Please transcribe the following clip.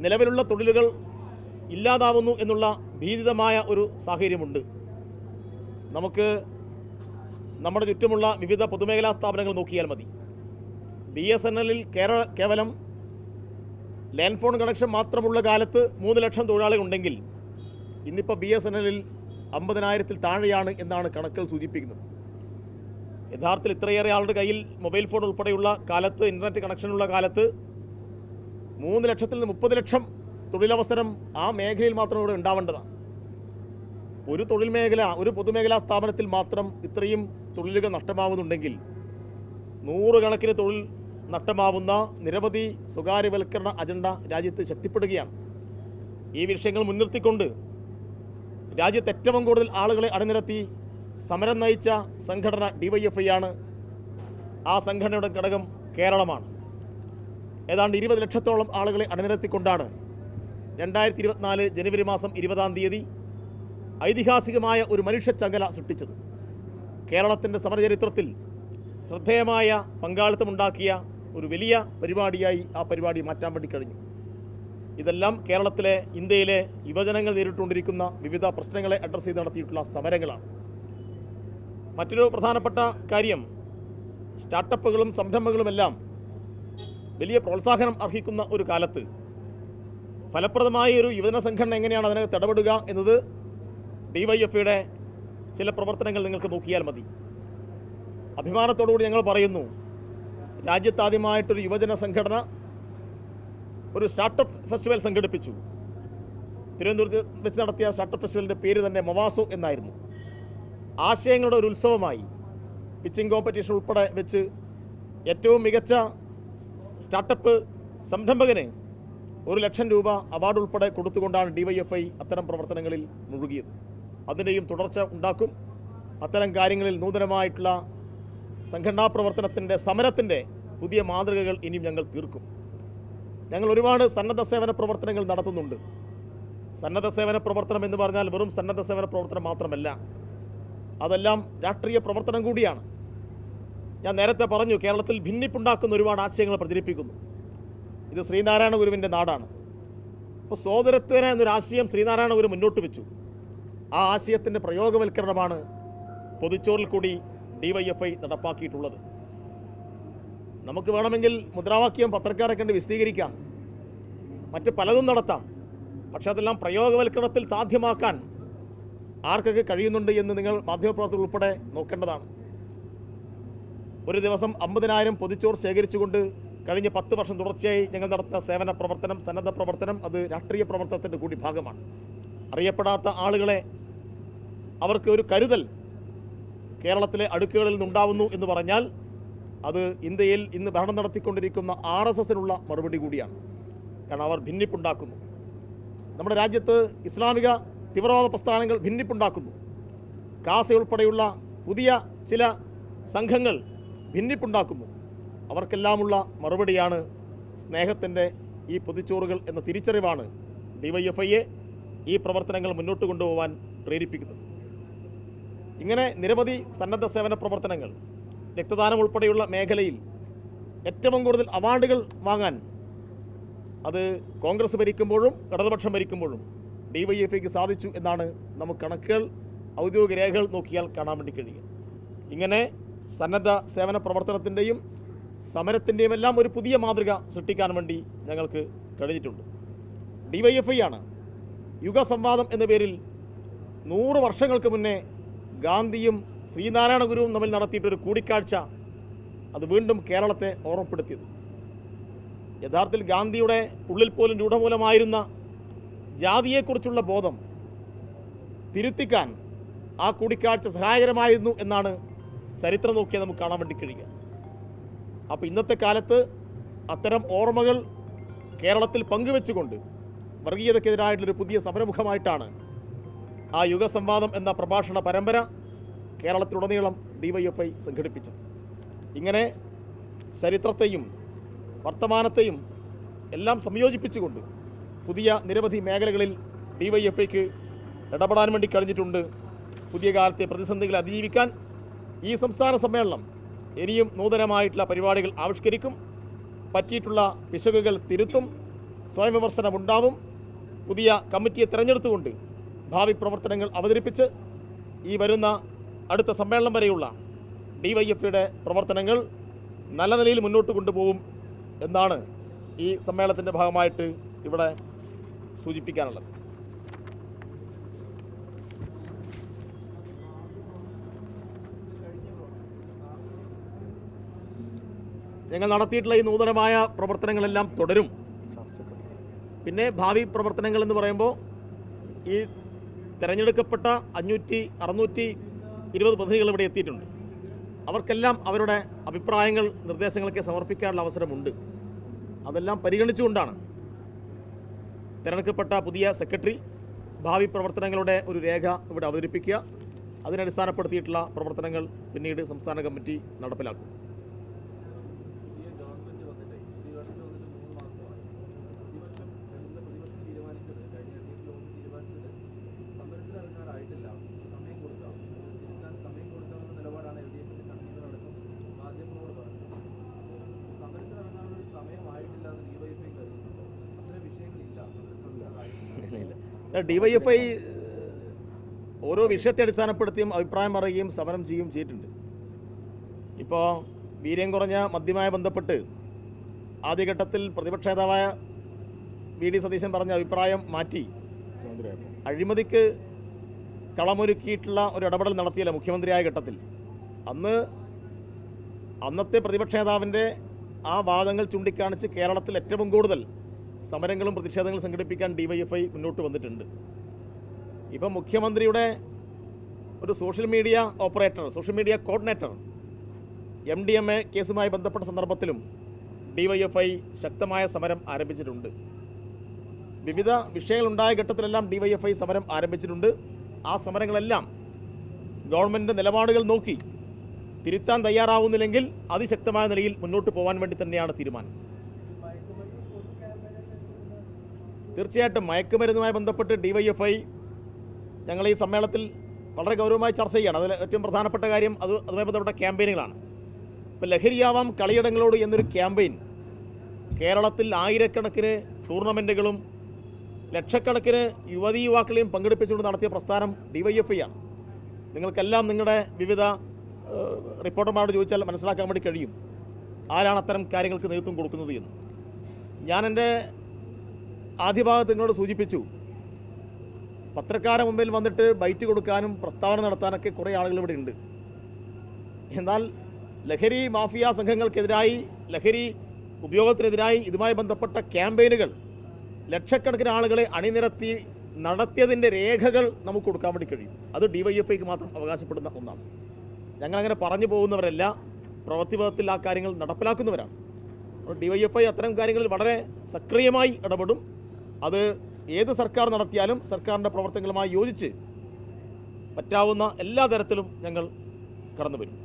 നിലവിലുള്ള തൊഴിലുകൾ ഇല്ലാതാവുന്നു എന്നുള്ള ഭീതിതമായ ഒരു സാഹചര്യമുണ്ട്. നമുക്ക് നമ്മുടെ ചുറ്റുമുള്ള വിവിധ പൊതുമേഖലാ സ്ഥാപനങ്ങൾ നോക്കിയാൽ മതി. BSNL-ൽ കേവലം ലാൻഡ് ഫോൺ കണക്ഷൻ മാത്രമുള്ള കാലത്ത് 3 ലക്ഷം തൊഴിലാളികളുണ്ടെങ്കിൽ ഇന്നിപ്പോൾ BSNL-ൽ 50,000-ൽ താഴെയാണ് എന്നാണ് കണക്കുകൾ സൂചിപ്പിക്കുന്നത്. യഥാർത്ഥത്തിൽ ഇത്രയേറെ ആളുടെ കയ്യിൽ മൊബൈൽ ഫോൺ ഉൾപ്പെടെയുള്ള കാലത്ത്, ഇൻ്റർനെറ്റ് കണക്ഷനുള്ള കാലത്ത് 3 ലക്ഷത്തിൽ നിന്ന് 30 ലക്ഷം തൊഴിലവസരം ആ മേഖലയിൽ മാത്രം ഇവിടെ ഉണ്ടാവേണ്ടതാണ്. ഒരു തൊഴിൽ മേഖല, ഒരു പൊതുമേഖലാ സ്ഥാപനത്തിൽ മാത്രം ഇത്രയും തൊഴിലുകൾ നഷ്ടമാവുന്നുണ്ടെങ്കിൽ 100 കണക്കിന് തൊഴിൽ നഷ്ടമാവുന്ന നിരവധി സ്വകാര്യവൽക്കരണ അജണ്ട രാജ്യത്ത് ശക്തിപ്പെടുകയാണ്. ഈ വിഷയങ്ങൾ മുൻനിർത്തിക്കൊണ്ട് രാജ്യത്ത് ഏറ്റവും കൂടുതൽ ആളുകളെ അണിനിരത്തി സമരം നയിച്ച സംഘടന DYFI ആണ്. ആ സംഘടനയുടെ ഘടകം കേരളമാണ്. ഏതാണ്ട് 20 ലക്ഷത്തോളം ആളുകളെ അണിനിരത്തിക്കൊണ്ടാണ് 2024 ജനുവരി മാസം 20-ാം തീയതി ഐതിഹാസികമായ ഒരു മനുഷ്യച്ചങ്ങല സൃഷ്ടിച്ചത്. കേരളത്തിൻ്റെ സമരചരിത്രത്തിൽ ശ്രദ്ധേയമായ പങ്കാളിത്തമുണ്ടാക്കിയ ഒരു വലിയ പരിപാടിയായി ആ പരിപാടി മാറ്റാൻ വേണ്ടി കഴിഞ്ഞു. ഇതെല്ലാം കേരളത്തിലെ, ഇന്ത്യയിലെ യുവജനങ്ങൾ നേരിട്ടുകൊണ്ടിരിക്കുന്ന വിവിധ പ്രശ്നങ്ങളെ അഡ്രസ്സ് ചെയ്ത് നടത്തിയിട്ടുള്ള സമരങ്ങളാണ്. മറ്റൊരു പ്രധാനപ്പെട്ട കാര്യം, സ്റ്റാർട്ടപ്പുകളും സംരംഭങ്ങളുമെല്ലാം വലിയ പ്രോത്സാഹനം അർഹിക്കുന്ന ഒരു കാലത്ത് ഫലപ്രദമായ ഒരു യുവജന സംഘടന എങ്ങനെയാണ് അതിനകത്ത് ഇടപെടുക എന്നത് DYFI-യുടെ ചില പ്രവർത്തനങ്ങൾ നിങ്ങൾക്ക് നോക്കിയാൽ മതി. അഭിമാനത്തോടുകൂടി ഞങ്ങൾ പറയുന്നു, രാജ്യത്താദ്യമായിട്ടൊരു യുവജന സംഘടന ഒരു സ്റ്റാർട്ടപ്പ് ഫെസ്റ്റിവൽ സംഘടിപ്പിച്ചു. തിരുവനന്തപുരത്ത് വെച്ച് നടത്തിയ സ്റ്റാർട്ടപ്പ് ഫെസ്റ്റിവലിൻ്റെ പേര് തന്നെ മൊവാസോ എന്നായിരുന്നു. ആശയങ്ങളുടെ ഒരു ഉത്സവമായി പിച്ചിങ് കോമ്പറ്റീഷൻ ഉൾപ്പെടെ വെച്ച് ഏറ്റവും മികച്ച സ്റ്റാർട്ടപ്പ് സംരംഭകന് 1 ലക്ഷം രൂപ അവാർഡ് ഉൾപ്പെടെ കൊടുത്തുകൊണ്ടാണ് DYFI അത്തരം പ്രവർത്തനങ്ങളിൽ മുഴുകിയത്. അതിൻ്റെയും തുടർച്ച ഉണ്ടാക്കും. അത്തരം കാര്യങ്ങളിൽ നൂതനമായിട്ടുള്ള സംഘടനാ പ്രവർത്തനത്തിൻ്റെ, സമരത്തിൻ്റെ പുതിയ മാതൃകകൾ ഇനിയും ഞങ്ങൾ തീർക്കും. ഞങ്ങൾ ഒരുപാട് സന്നദ്ധ സേവന പ്രവർത്തനങ്ങൾ നടത്തുന്നുണ്ട്. സന്നദ്ധ സേവന പ്രവർത്തനം എന്ന് പറഞ്ഞാൽ വെറും സന്നദ്ധ സേവന പ്രവർത്തനം മാത്രമല്ല, അതെല്ലാം രാഷ്ട്രീയ പ്രവർത്തനം കൂടിയാണ്. ഞാൻ നേരത്തെ പറഞ്ഞു, കേരളത്തിൽ ഭിന്നിപ്പുണ്ടാക്കുന്ന ഒരുപാട് ആശയങ്ങൾ പ്രചരിപ്പിക്കുന്നു. ഇത് ശ്രീനാരായണ ഗുരുവിൻ്റെ നാടാണ്. അപ്പോൾ സോദരത്വേന എന്നൊരാശയം ശ്രീനാരായണ ഗുരു മുന്നോട്ട് വെച്ചു. ആ ആശയത്തിൻ്റെ പ്രയോഗവൽക്കരണമാണ് പൊതിച്ചോറിൽ കൂടി DYFI നടപ്പാക്കിയിട്ടുള്ളത്. നമുക്ക് വേണമെങ്കിൽ മുദ്രാവാക്യം പത്രക്കാരെ കണ്ട് വിശദീകരിക്കാം, മറ്റ് പലതും നടത്താം. പക്ഷെ അതെല്ലാം പ്രയോഗവൽക്കരണത്തിൽ സാധ്യമാക്കാൻ ആർക്കൊക്കെ കഴിയുന്നുണ്ട് എന്ന് നിങ്ങൾ മാധ്യമപ്രവർത്തകർ ഉൾപ്പെടെ നോക്കേണ്ടതാണ്. ഒരു ദിവസം 50,000 പൊതിച്ചോറ് ശേഖരിച്ചുകൊണ്ട് കഴിഞ്ഞ 10 വർഷം തുടർച്ചയായി ഞങ്ങൾ നടത്തുന്ന സേവന പ്രവർത്തനം, സന്നദ്ധ പ്രവർത്തനം, അത് രാഷ്ട്രീയ പ്രവർത്തനത്തിൻ്റെ കൂടി ഭാഗമാണ്. അറിയപ്പെടാത്ത ആളുകളെ, അവർക്ക് ഒരു കരുതൽ കേരളത്തിലെ അടുക്കുകളിൽ നിന്നുണ്ടാവുന്നു എന്ന് പറഞ്ഞാൽ അത് ഇന്ത്യയിൽ ഇന്ന് ഭരണം നടത്തിക്കൊണ്ടിരിക്കുന്ന RSS-നുള്ള മറുപടി കൂടിയാണ്. കാരണം അവർ ഭിന്നിപ്പുണ്ടാക്കുന്നു. നമ്മുടെ രാജ്യത്ത് ഇസ്ലാമിക തീവ്രവാദ പ്രസ്ഥാനങ്ങൾ ഭിന്നിപ്പുണ്ടാക്കുന്നു. കാസ ഉൾപ്പെടെയുള്ള പുതിയ ചില സംഘങ്ങൾ ഭിന്നിപ്പുണ്ടാക്കുന്നു. അവർക്കെല്ലാമുള്ള മറുപടിയാണ് സ്നേഹത്തിൻ്റെ ഈ പൊതിച്ചോറുകൾ എന്ന തിരിച്ചറിവാണ് DYFI-യെ ഈ പ്രവർത്തനങ്ങൾ മുന്നോട്ട് കൊണ്ടുപോകാൻ പ്രേരിപ്പിക്കുന്നത്. ഇങ്ങനെ നിരവധി സന്നദ്ധ സേവന പ്രവർത്തനങ്ങൾ, രക്തദാനം ഉൾപ്പെടെയുള്ള മേഖലയിൽ ഏറ്റവും കൂടുതൽ അവാർഡുകൾ വാങ്ങാൻ അത് കോൺഗ്രസ് ഭരിക്കുമ്പോഴും ഇടതുപക്ഷം ഭരിക്കുമ്പോഴും DYFI-ക്ക് സാധിച്ചു എന്നാണ് നമുക്ക് കണക്കുകൾ, ഔദ്യോഗിക രേഖകൾ നോക്കിയാൽ കാണാൻ വേണ്ടി കഴിയുക. ഇങ്ങനെ സന്നദ്ധ സേവന പ്രവർത്തനത്തിൻ്റെയും സമരത്തിൻ്റെയും എല്ലാം ഒരു പുതിയ മാതൃക സൃഷ്ടിക്കാൻ വേണ്ടി ഞങ്ങൾക്ക് കഴിഞ്ഞിട്ടുണ്ട്. DYFI ആണ് യുഗസംവാദം എന്ന പേരിൽ 100 വർഷങ്ങൾക്ക് മുന്നേ ഗാന്ധിയും ശ്രീനാരായണ ഗുരുവും തമ്മിൽ നടത്തിയിട്ടൊരു കൂടിക്കാഴ്ച അത് വീണ്ടും കേരളത്തെ ഓർമ്മപ്പെടുത്തിയത്. യഥാർത്ഥത്തിൽ ഗാന്ധിയുടെ ഉള്ളിൽ പോലും രൂഢമൂലമായിരുന്ന ജാതിയെക്കുറിച്ചുള്ള ബോധം തിരുത്തിക്കാൻ ആ കൂടിക്കാഴ്ച സഹായകരമായിരുന്നു എന്നാണ് ചരിത്രം നോക്കിയാൽ നമുക്ക് കാണാൻ വേണ്ടി കഴിയുക. അപ്പോൾ ഇന്നത്തെ കാലത്ത് അത്തരം ഓർമ്മകൾ കേരളത്തിൽ പങ്കുവെച്ചുകൊണ്ട് വർഗീയതയ്ക്കെതിരായിട്ടുള്ളൊരു പുതിയ സമരമുഖമായിട്ടാണ് ആ യുഗസംവാദം എന്ന പ്രഭാഷണ പരമ്പര കേരളത്തിലുടനീളം DYFI സംഘടിപ്പിച്ചത്. ഇങ്ങനെ ചരിത്രത്തെയും വർത്തമാനത്തെയും എല്ലാം സംയോജിപ്പിച്ചുകൊണ്ട് പുതിയ നിരവധി മേഖലകളിൽ DYFI-ക്ക് ഇടപെടാൻ വേണ്ടി കഴിഞ്ഞിട്ടുണ്ട്. പുതിയ കാലത്തെ പ്രതിസന്ധികളെ അതിജീവിക്കാൻ ഈ സംസ്ഥാന സമ്മേളനം ഇനിയും നൂതനമായിട്ടുള്ള പരിപാടികൾ ആവിഷ്കരിക്കും. പറ്റിയിട്ടുള്ള പിശകുകൾ തിരുത്തും. സ്വയം വിമർശനമുണ്ടാവും. പുതിയ കമ്മിറ്റിയെ തിരഞ്ഞെടുത്തുകൊണ്ട് ഭാവി പ്രവർത്തനങ്ങൾ അവതരിപ്പിച്ച് ഈ വരുന്ന അടുത്ത സമ്മേളനം വരെയുള്ള DYFIയുടെ പ്രവർത്തനങ്ങൾ നല്ല നിലയിൽ മുന്നോട്ട് കൊണ്ടുപോകും എന്നാണ് ഈ സമ്മേളനത്തിൻ്റെ ഭാഗമായിട്ട് ഇവിടെ സൂചിപ്പിക്കാനുള്ളത്. ഞങ്ങൾ നടത്തിയിട്ടുള്ള ഈ നൂതനമായ പ്രവർത്തനങ്ങളെല്ലാം തുടരും. പിന്നെ ഭാവി പ്രവർത്തനങ്ങൾ എന്ന് പറയുമ്പോൾ ഈ തിരഞ്ഞെടുക്കപ്പെട്ട 620 പ്രതിനിധികൾ ഇവിടെ എത്തിയിട്ടുണ്ട്. അവർക്കെല്ലാം അവരുടെ അഭിപ്രായങ്ങൾ നിർദ്ദേശങ്ങളൊക്കെ സമർപ്പിക്കാനുള്ള അവസരമുണ്ട്. അതെല്ലാം പരിഗണിച്ചുകൊണ്ടാണ് തിരഞ്ഞെടുക്കപ്പെട്ട പുതിയ സെക്രട്ടറി ഭാവി പ്രവർത്തനങ്ങളുടെ ഒരു രേഖ ഇവിടെ അവതരിപ്പിക്കുക. അതിനടിസ്ഥാനപ്പെടുത്തിയിട്ടുള്ള പ്രവർത്തനങ്ങൾ പിന്നീട് സംസ്ഥാന കമ്മിറ്റി നടപ്പിലാക്കും. DYFI ഓരോ വിഷയത്തെ അടിസ്ഥാനപ്പെടുത്തിയും അഭിപ്രായം പറയുകയും സമരം ചെയ്യുകയും ചെയ്തിട്ടുണ്ട്. ഇപ്പോൾ വീര്യം കുറഞ്ഞ മദ്യവുമായി ബന്ധപ്പെട്ട് ആദ്യഘട്ടത്തിൽ പ്രതിപക്ഷ നേതാവായ VD സതീശൻ പറഞ്ഞ അഭിപ്രായം മാറ്റി അഴിമതിക്ക് കളമൊരുക്കിയിട്ടുള്ള ഒരു ഇടപെടൽ നടത്തിയല്ല മുഖ്യമന്ത്രിയായ ഘട്ടത്തിൽ. അന്നത്തെ പ്രതിപക്ഷ നേതാവിൻ്റെ ആ വാദങ്ങൾ ചൂണ്ടിക്കാണിച്ച് കേരളത്തിൽ ഏറ്റവും കൂടുതൽ സമരങ്ങളും പ്രതിഷേധങ്ങളും സംഘടിപ്പിക്കാൻ DYFI മുന്നോട്ട് വന്നിട്ടുണ്ട്. ഇപ്പം മുഖ്യമന്ത്രിയുടെ ഒരു social media operator, social media coordinator MDMA കേസുമായി ബന്ധപ്പെട്ട സന്ദർഭത്തിലും DYFI ശക്തമായ സമരം ആരംഭിച്ചിട്ടുണ്ട്. വിവിധ വിഷയങ്ങളുണ്ടായ ഘട്ടത്തിലെല്ലാം DYFI സമരം ആരംഭിച്ചിട്ടുണ്ട്. ആ സമരങ്ങളെല്ലാം ഗവൺമെൻറ് നിലപാടുകൾ നോക്കി തിരുത്താൻ തയ്യാറാവുന്നില്ലെങ്കിൽ അതിശക്തമായ നിലയിൽ മുന്നോട്ട് പോകാൻ വേണ്ടി തന്നെയാണ് തീരുമാനം. തീർച്ചയായിട്ടും മയക്കുമരുന്നുമായി ബന്ധപ്പെട്ട് DYFI ഞങ്ങൾ ഈ സമ്മേളനത്തിൽ വളരെ ഗൗരവമായി ചർച്ച ചെയ്യുകയാണ്. അതിൽ ഏറ്റവും പ്രധാനപ്പെട്ട കാര്യം അതുമായി ബന്ധപ്പെട്ട ക്യാമ്പയിനുകളാണ്. ഇപ്പോൾ ലഹരിയാവാം കളിയിടങ്ങളോട് എന്നൊരു ക്യാമ്പയിൻ കേരളത്തിൽ ആയിരക്കണക്കിന് ടൂർണമെൻറ്റുകളും ലക്ഷക്കണക്കിന് യുവതീ യുവാക്കളെയും പങ്കെടുപ്പിച്ചുകൊണ്ട് നടത്തിയ പ്രസ്ഥാനം DYFI ആണ്. നിങ്ങൾക്കെല്ലാം നിങ്ങളുടെ വിവിധ റിപ്പോർട്ടർമാരോട് ചോദിച്ചാൽ മനസ്സിലാക്കാൻ വേണ്ടി കഴിയും ആരാണ് അത്തരം കാര്യങ്ങൾക്ക് നേതൃത്വം കൊടുക്കുന്നത് എന്ന്. ഞാൻ എൻ്റെ ആദ്യ ഭാഗത്ത് നിങ്ങളോട് സൂചിപ്പിച്ചു, പത്രക്കാരെ മുമ്പിൽ വന്നിട്ട് ബൈറ്റ് കൊടുക്കാനും പ്രസ്താവന നടത്താനൊക്കെ കുറേ ആളുകൾ ഇവിടെ ഉണ്ട്. എന്നാൽ ലഹരി മാഫിയ സംഘങ്ങൾക്കെതിരായി, ലഹരി ഉപയോഗത്തിനെതിരായി ഇതുമായി ബന്ധപ്പെട്ട ക്യാമ്പയിനുകൾ ലക്ഷക്കണക്കിന് ആളുകളെ അണിനിരത്തി നടത്തിയതിൻ്റെ രേഖകൾ നമുക്ക് കൊടുക്കാൻ വേണ്ടി കഴിയും. അത് DYFIക്ക് മാത്രം അവകാശപ്പെടുന്ന ഒന്നാണ്. ഞങ്ങളങ്ങനെ പറഞ്ഞു പോകുന്നവരല്ല, പ്രവൃത്തിപഥത്തിൽ ആ കാര്യങ്ങൾ നടപ്പിലാക്കുന്നവരാണ്. DYFI അത്തരം കാര്യങ്ങളിൽ വളരെ സക്രിയമായി ഇടപെടും. അത് ഏത് സർക്കാർ നടത്തിയാലും സർക്കാരിൻ്റെ പ്രവർത്തനങ്ങളുമായി യോജിച്ച് പറ്റാവുന്ന എല്ലാ തരത്തിലും ഞങ്ങൾ കടന്നു വരും.